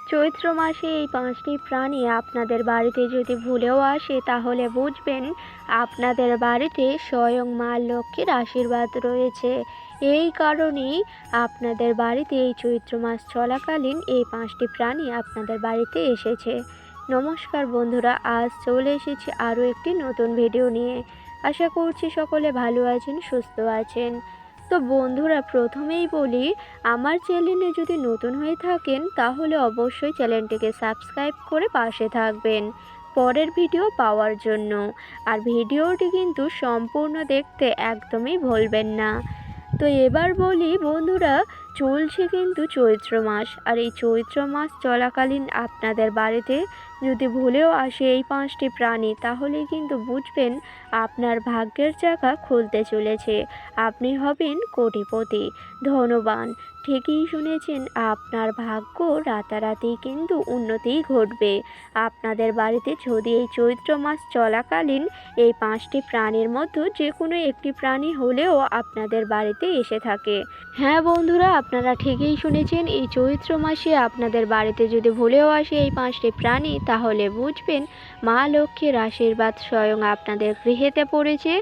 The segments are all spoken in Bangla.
চৈত্র মাসে এই 5টি প্রাণী আপনাদের বাড়িতে যদি ভুলেও আসে তাহলে বুঝবেন আপনাদের বাড়িতে স্বয়ং মা লক্ষ্মীর আশীর্বাদ রয়েছে। এই কারণেই আপনাদের বাড়িতে এই চৈত্র মাস চলাকালীন এই 5টি প্রাণী আপনাদের বাড়িতে এসেছে। নমস্কার বন্ধুরা, আজ চলে এসেছি আরও একটি নতুন ভিডিও নিয়ে। আশা করছি সকলে ভালো আছেন, সুস্থ আছেন। তো বন্ধুরা, প্রথমেই বলি, আমার চ্যানেলে যদি নতুন হয়ে থাকেন তাহলে অবশ্যই চ্যানেলটিকে সাবস্ক্রাইব করে পাশে থাকবেন পরের ভিডিও পাওয়ার জন্য। আর ভিডিওটি কিন্তু সম্পূর্ণ দেখতে একদমই ভুলবেন না। তো এবার বলি বন্ধুরা, চলছে কিন্তু চৈত্র মাস, আর এই চৈত্র মাস চলাকালীন আপনাদের বাড়িতে যদি ভুলেও আসে এই 5টি প্রাণী তাহলে কিন্তু বুঝবেন আপনার ভাগ্যের চাকা খুলতে চলেছে, আপনি হবেন কোটিপতি, ধনবান। ঠিকই শুনেছেন, আপনার ভাগ্য রাতারাতি কিন্তু উন্নতি ঘটবে। আপনাদের বাড়িতে যদি এই চৈত্র মাস চলাকালীন এই 5টি প্রাণীর মধ্যে যে কোনো একটি প্রাণী হলেও আপনাদের বাড়িতে এসে থাকে। হ্যাঁ বন্ধুরা, আপনারা ঠিকই শুনেছেন, এই চৈত্র মাসে আপনাদের বাড়িতে যদি ভুলেও আসে এই 5টি প্রাণী তাহলে বুঝবেন মা লক্ষ্মীর আশীর্বাদ স্বয়ং আপনাদের গৃহেতে পড়েছে।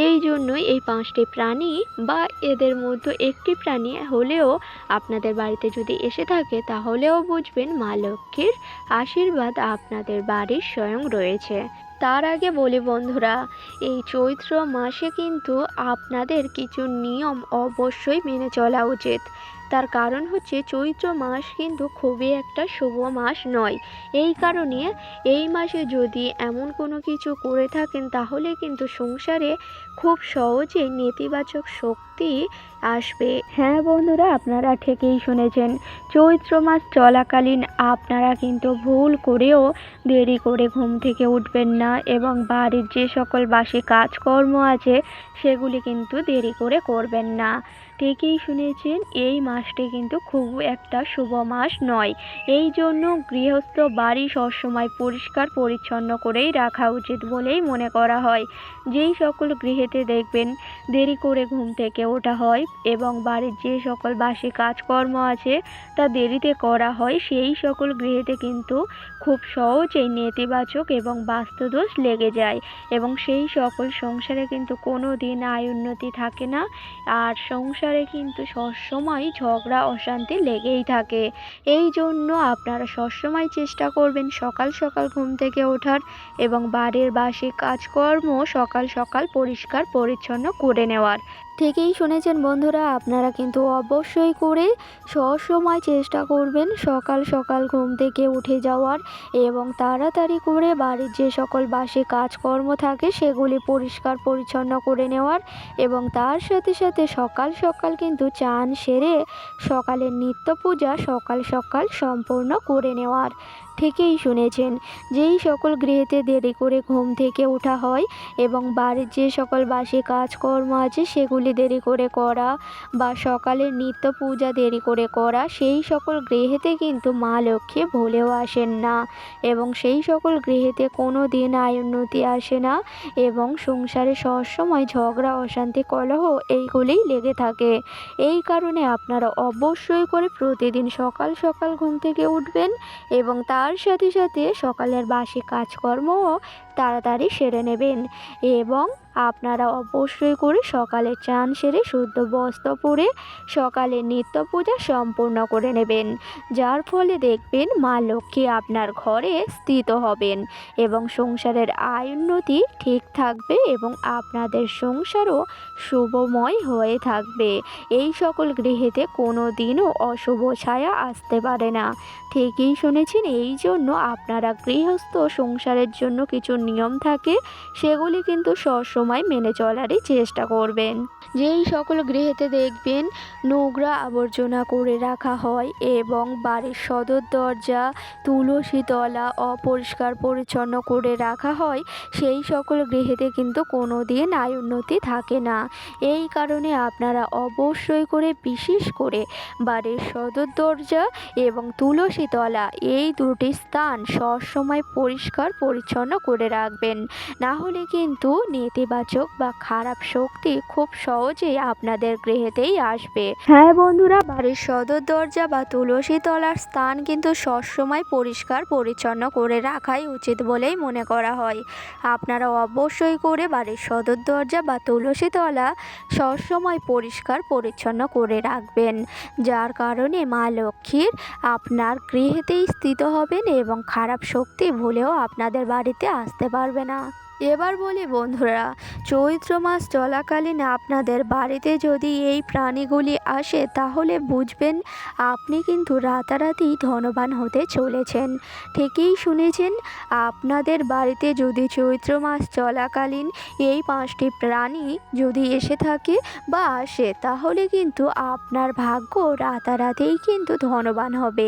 এই জন্যই এই 5টি প্রাণী বা এদের মধ্যে একটি প্রাণী হলেও আপনাদের বাড়িতে যদি এসে থাকে তাহলেও বুঝবেন মা লক্ষ্মীর আশীর্বাদ আপনাদের বাড়ির স্বয়ং রয়েছে। তার আগে বলি বন্ধুরা, এই চৈত্র মাসে কিন্তু আপনাদের কিছু নিয়ম অবশ্যই মেনে চলা উচিত। তার কারণ হচ্ছে চৈত্র মাস কিন্তু খুবই একটা শুভ মাস নয়। এই কারণে এই মাসে যদি এমন কোনো কিছু করে থাকেন তাহলে কিন্তু সংসারে খুব সহজেই নেতিবাচক শক্তি আসবে। হ্যাঁ বন্ধুরা, আপনারা ঠিকই শুনেছেন, চৈত্র মাস চলাকালীন আপনারা কিন্তু ভুল করেও দেরি করে ঘুম থেকে উঠবেন না, এবং বাড়ির যে সকল বাসি কাজকর্ম আছে সেগুলি কিন্তু দেরি করে করবেন না। ঠিকই শুনেছেন, এই মাসটি কিন্তু খুব একটা শুভ মাস নয়। এই জন্য গৃহস্থ বাড়ি সবসময় পরিষ্কার পরিচ্ছন্ন করেই রাখা উচিত বলেই মনে করা হয়। যেই সকল গৃহেতে দেখবেন দেরি করে ঘুম থেকে ওঠা হয় এবং বাড়ির যে সকল বাসি কাজকর্ম আছে তা দেরিতে করা হয়, সেই সকল গৃহেতে কিন্তু খুব সহজেই নেতিবাচক এবং বাস্তুদোষ লেগে যায়, এবং সেই সকল সংসারে কিন্তু কোনো দিন আয় উন্নতি থাকে না। আর সংসারে কিন্তু সবসময় ঝগড়া অশান্তি লেগেই থাকে। এই জন্য আপনারা সবসময় চেষ্টা করবেন সকাল সকাল ঘুম থেকে ওঠার এবং বাড়ির বাসি কাজকর্ম সকাল সকাল পরিষ্কার পরিচ্ছন্ন করে নেওয়ার। ঠিকই শুনেছেন বন্ধুরা, আপনারা কিন্তু অবশ্যই করে সবসময় চেষ্টা করবেন সকাল সকাল ঘুম থেকে উঠে যাওয়ার এবং তাড়াতাড়ি করে বাড়ির যে সকল বাসি কাজকর্ম থাকে সেগুলি পরিষ্কার পরিচ্ছন্ন করে নেওয়ার, এবং তার সাথে সাথে সকাল সকাল কিন্তু চান সেরে সকালের নিত্য পূজা সকাল সকাল সম্পূর্ণ করে নেওয়ার। ঠিকই শুনেছেন, যেই সকল গৃহেতে দেরি করে ঘুম থেকে ওঠা হয় এবং বাড়ির যে সকল বাসি কাজকর্ম আছে সেগুলি দেরি করে করা বা সকালের নিত্য পূজা দেরি করে করা, সেই সকল গৃহেতে কিন্তু মা লক্ষ্মী ভুলেও আসেন না, এবং সেই সকল গৃহেতে কোনো দিন আয় উন্নতি আসে না, এবং সংসারে সবসময় ঝগড়া অশান্তি কলহ এইগুলিই লেগে থাকে। এই কারণে আপনারা অবশ্যই করে প্রতিদিন সকাল সকাল ঘুম থেকে উঠবেন এবং তার সাথে সাথে সকালের বাসি কাজকর্মও তাড়াতাড়ি সেরে নেবেন, এবং আপনারা অবশ্যই করে সকালে চান সেরে শুদ্ধ বস্ত্র পরে সকালে নিত্য পূজা সম্পূর্ণ করে নেবেন, যার ফলে দেখবেন মা লক্ষ্মী আপনার ঘরে স্থিত হবেন এবং সংসারের আয় উন্নতি ঠিক থাকবে এবং আপনাদের সংসারও শুভময় হয়ে থাকবে। এই সকল গৃহেতে কোনো দিনও অশুভ ছায়া আসতে পারে না। ঠিকই শুনেছেন, এই জন্য আপনারা গৃহস্থ সংসারের জন্য কিছু নিয়ম থাকে সেগুলি কিন্তু সবসময় মেনে চলারই চেষ্টা করবেন। যেই সকল গৃহেতে দেখবেন নোংরা আবর্জনা করে রাখা হয় এবং বাড়ির সদর দরজা তুলসী তলা অপরিষ্কার পরিচ্ছন্ন করে রাখা হয়, সেই সকল গৃহেতে কিন্তু কোনো দিন আয় উন্নতি থাকে না। এই কারণে আপনারা অবশ্যই করে বিশেষ করে বাড়ির সদর দরজা এবং তুলসী তলা এই দুটি স্থান সবসময় পরিষ্কার পরিচ্ছন্ন করে রাখবেন, না হলে কিন্তু নেতিবাচক নেতিবাচক বা খারাপ শক্তি খুব সহজেই আপনাদের গৃহেতেই আসবে। হ্যাঁ বন্ধুরা, বাড়ির সদর দরজা বা তুলসী তলার স্থান কিন্তু সবসময় পরিষ্কার পরিচ্ছন্ন করে রাখাই উচিত বলেই মনে করা হয়। আপনারা অবশ্যই করে বাড়ির সদর দরজা বা তুলসী তলা সবসময় পরিষ্কার পরিচ্ছন্ন করে রাখবেন, যার কারণে মা লক্ষ্মীর আপনার গৃহেতেই স্থিত হবেন এবং খারাপ শক্তি ভুলেও আপনাদের বাড়িতে আসতে পারবে না। এবার বলি বন্ধুরা, চৈত্র মাস চলাকালীন আপনাদের বাড়িতে যদি এই প্রাণীগুলি আসে তাহলে বুঝবেন আপনি কিন্তু রাতারাতি ধনবান হতে চলেছেন। ঠিকই শুনেছেন, আপনাদের বাড়িতে যদি চৈত্র মাস চলাকালীন এই 5টি প্রাণী যদি এসে থাকে বা আসে তাহলে কিন্তু আপনার ভাগ্য রাতারাতিই কিন্তু ধনবান হবে।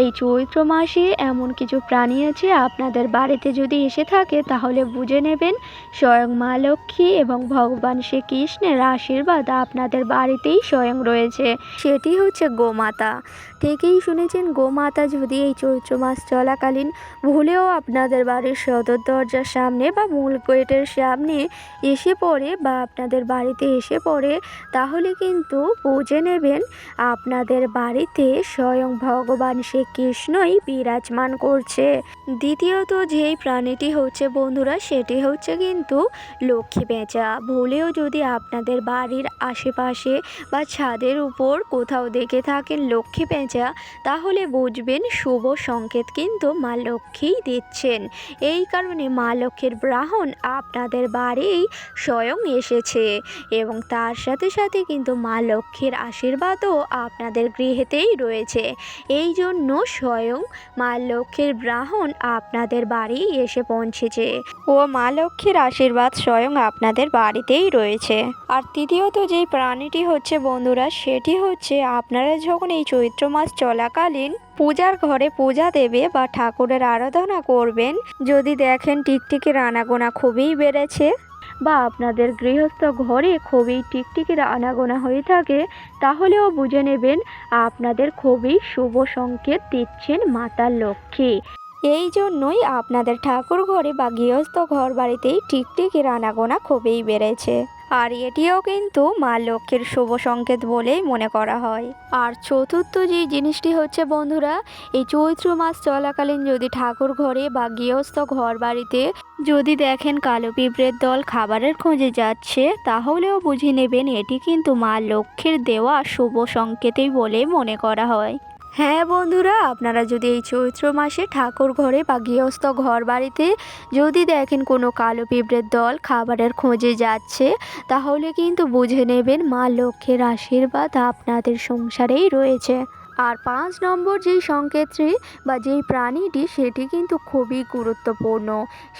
এই চৈত্র মাসে এমন কিছু প্রাণী আছে আপনাদের বাড়িতে যদি এসে থাকে তাহলে বুঝে নেবেন স্বয়ং মা লক্ষ্মী এবং ভগবান শ্রীকৃষ্ণের আশীর্বাদ আপনাদের বাড়িতেই স্বয়ং রয়েছে। সেটি হচ্ছে গোমাতা। ঠিকই শুনেছেন, গোমাতা যদি এই চৈত্র মাস চলাকালীন ভুলেও আপনাদের বাড়ির সদর দরজার সামনে বা মূল গেটের সামনে এসে পড়ে বা আপনাদের বাড়িতে এসে পড়ে তাহলে কিন্তু বুঝে নেবেন আপনাদের বাড়িতে স্বয়ং ভগবান শ্রীকৃষ্ণই বিরাজমান করছে। দ্বিতীয়ত যেই প্রাণীটি হচ্ছে বন্ধুরা, সেটি হচ্ছে কিন্তু লক্ষ্মী পেঁচা। ভুলেও যদি আপনাদের বাড়ির আশেপাশে বা ছাদের উপর কোথাও দেখে থাকেন লক্ষ্মী পেঁচা তাহলে বুঝবেন শুভ সংকেত কিন্তু মা লক্ষ্মীই দিচ্ছেন। এই কারণে মা লক্ষ্মীর বাহন আপনাদের বাড়ি স্বয়ং এসেছে এবং তার সাথে সাথে কিন্তু মা লক্ষ্মীর আশীর্বাদও আপনাদের গৃহেতেই রয়েছে। এই জন্য স্বয়ং মা লক্ষ্মীর বাহন আপনাদের বাড়ি এসে পৌঁছেছে ও মা লক্ষ্মীর আশীর্বাদ স্বয়ং আপনাদের বাড়িতেই রয়েছে। আর তৃতীয়ত যেই প্রাণীটি হচ্ছে বন্ধুরা, সেটি হচ্ছে আপনারা যখন এই চৈত্র মাস চলাকালীন পূজার ঘরে পূজা দেবে বা ঠাকুরের আরাধনা করবেন, যদি দেখেন টিকটিকির আনাগোনা খুবই বেড়েছে বা আপনাদের গৃহস্থ ঘরে খুবই টিকটিকির আনাগোনা হয়ে থাকে তাহলেও বুঝে নেবেন আপনাদের খুবই শুভ সংকেত দিচ্ছেন মাতা লক্ষ্মী। এই জন্যই আপনাদের ঠাকুর ঘরে বা গৃহস্থ ঘর বাড়িতেই টিকটিকির আনাগোনা খুবই বেড়েছে। আর এটিও কিন্তু মা লক্ষ্মীর শুভ সংকেত বলেই মনে করা হয়। আর চতুর্থ যে জিনিসটি হচ্ছে বন্ধুরা, এই চৈত্র মাস চলাকালীন যদি ঠাকুর ঘরে বা গৃহস্থ ঘর বাড়িতে যদি দেখেন কালো পিঁপড়ের দল খাবারের খোঁজে যাচ্ছে তাহলেও বুঝে নেবেন এটি কিন্তু মা লক্ষ্মীর দেওয়া শুভ সংকেতই বলে মনে করা হয়। হ্যাঁ বন্ধুরা, আপনারা যদি এই চৈত্র মাসে ঠাকুর ঘরে বা গৃহস্থ ঘর বাড়িতে যদি দেখেন কোনো কালো পিঁপড়ের দল খাবারের খোঁজে যাচ্ছে তাহলে কিন্তু বুঝে নেবেন মা লক্ষ্মীর আশীর্বাদ আপনাদের সংসারেই রয়েছে। আর 5 নম্বর যেই সংকেতটি বা যেই প্রাণীটি সেটি কিন্তু খুবই গুরুত্বপূর্ণ।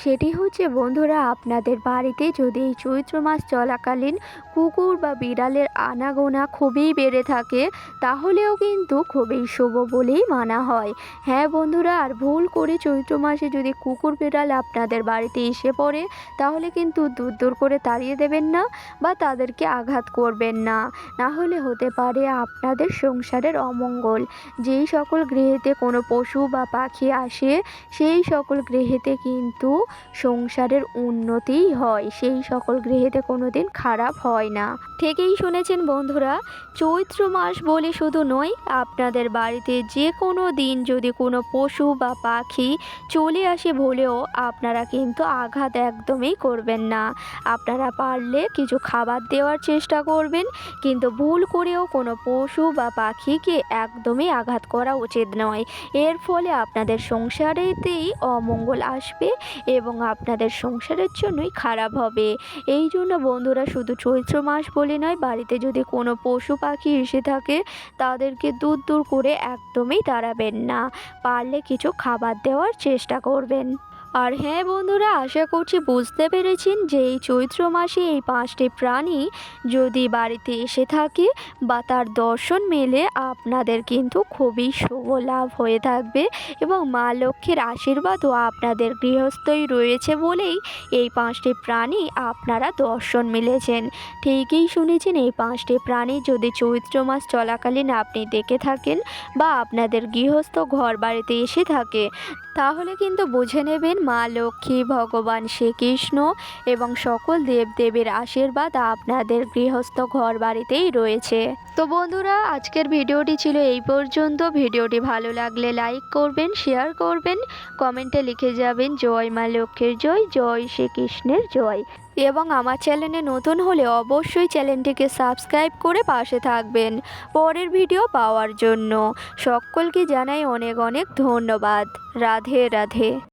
সেটি হচ্ছে বন্ধুরা, আপনাদের বাড়িতে যদি এই চৈত্র মাস চলাকালীন কুকুর বা বিড়ালের আনাগোনা খুবই বেড়ে থাকে তাহলেও কিন্তু খুবই শুভ বলেই মানা হয়। হ্যাঁ বন্ধুরা, আর ভুল করে চৈত্র মাসে যদি কুকুর বিড়াল আপনাদের বাড়িতে এসে পড়ে তাহলে কিন্তু দূর দূর করে তাড়িয়ে দেবেন না বা তাদেরকে আঘাত করবেন না, না হলে হতে পারে আপনাদের সংসারের অমঙ্গল। যেই সকল গৃহেতে কোনো পশু বা পাখি আসে সেই সকল গৃহেতে কিন্তু সংসারের উন্নতিই হয়, সেই সকল গৃহেতে কোনোদিন খারাপ হয় না। ঠিকই শুনেছেন বন্ধুরা, চৈত্র মাস বলে শুধু নয়, আপনাদের বাড়িতে যে কোনো দিন যদি কোনো পশু বা পাখি চলে আসে ভুলেও আপনারা কিন্তু আঘাত একদমই করবেন না। আপনারা পারলে কিছু খাবার দেওয়ার চেষ্টা করবেন, কিন্তু ভুল করেও কোনো পশু বা পাখিকে একদমই আঘাত করা উচিত নয়। এর ফলে আপনাদের সংসারেতেই অমঙ্গল আসবে এবং আপনাদের সংসারের জন্যই খারাপ হবে। এই জন্য বন্ধুরা, শুধু চৈত্র মাস বলে নয়, বাড়িতে যদি কোনো পশু পাখি এসে থাকে তাদেরকে দূর দূর করে একদমই তাড়াবেন না, পারলে কিছু খাবার দেওয়ার চেষ্টা করবেন। আর হ্যাঁ বন্ধুরা, আশা করছি বুঝতে পেরেছেন যে এই চৈত্র মাসে এই 5টি প্রাণী যদি বাড়িতে এসে থাকে বা তার দর্শন মেলে আপনাদের কিন্তু খুবই শুভ লাভ হয়ে থাকবে এবং মা লক্ষ্মীর আশীর্বাদও আপনাদের গৃহস্থই রয়েছে বলেই এই 5টি প্রাণী আপনারা দর্শন মিলেছেন। ঠিকই শুনেছেন, এই 5টি প্রাণী যদি চৈত্র মাস চলাকালীন আপনি দেখে থাকেন বা আপনাদের গৃহস্থ ঘর বাড়িতে এসে থাকে তাহলে কিন্তু বুঝে নেবেন মা লক্ষ্মী, ভগবান শ্রীকৃষ্ণ এবং সকল দেবদেবীর আশীর্বাদ আপনাদের গৃহস্থ ঘর বাড়িতেই রয়েছে। তো বন্ধুরা, আজকের ভিডিওটি ছিল এই পর্যন্ত। ভিডিওটি ভালো লাগলে লাইক করবেন, শেয়ার করবেন, কমেন্টে লিখে যাবেন জয় মা লক্ষ্মীর জয়, জয় শ্রীকৃষ্ণের জয়। এবং আমার চ্যানেলে নতুন হলে অবশ্যই চ্যানেলটিকে সাবস্ক্রাইব করে পাশে থাকবেন পরের ভিডিও পাওয়ার জন্য। সকলকে জানাই অনেক অনেক ধন্যবাদ। রাধে রাধে।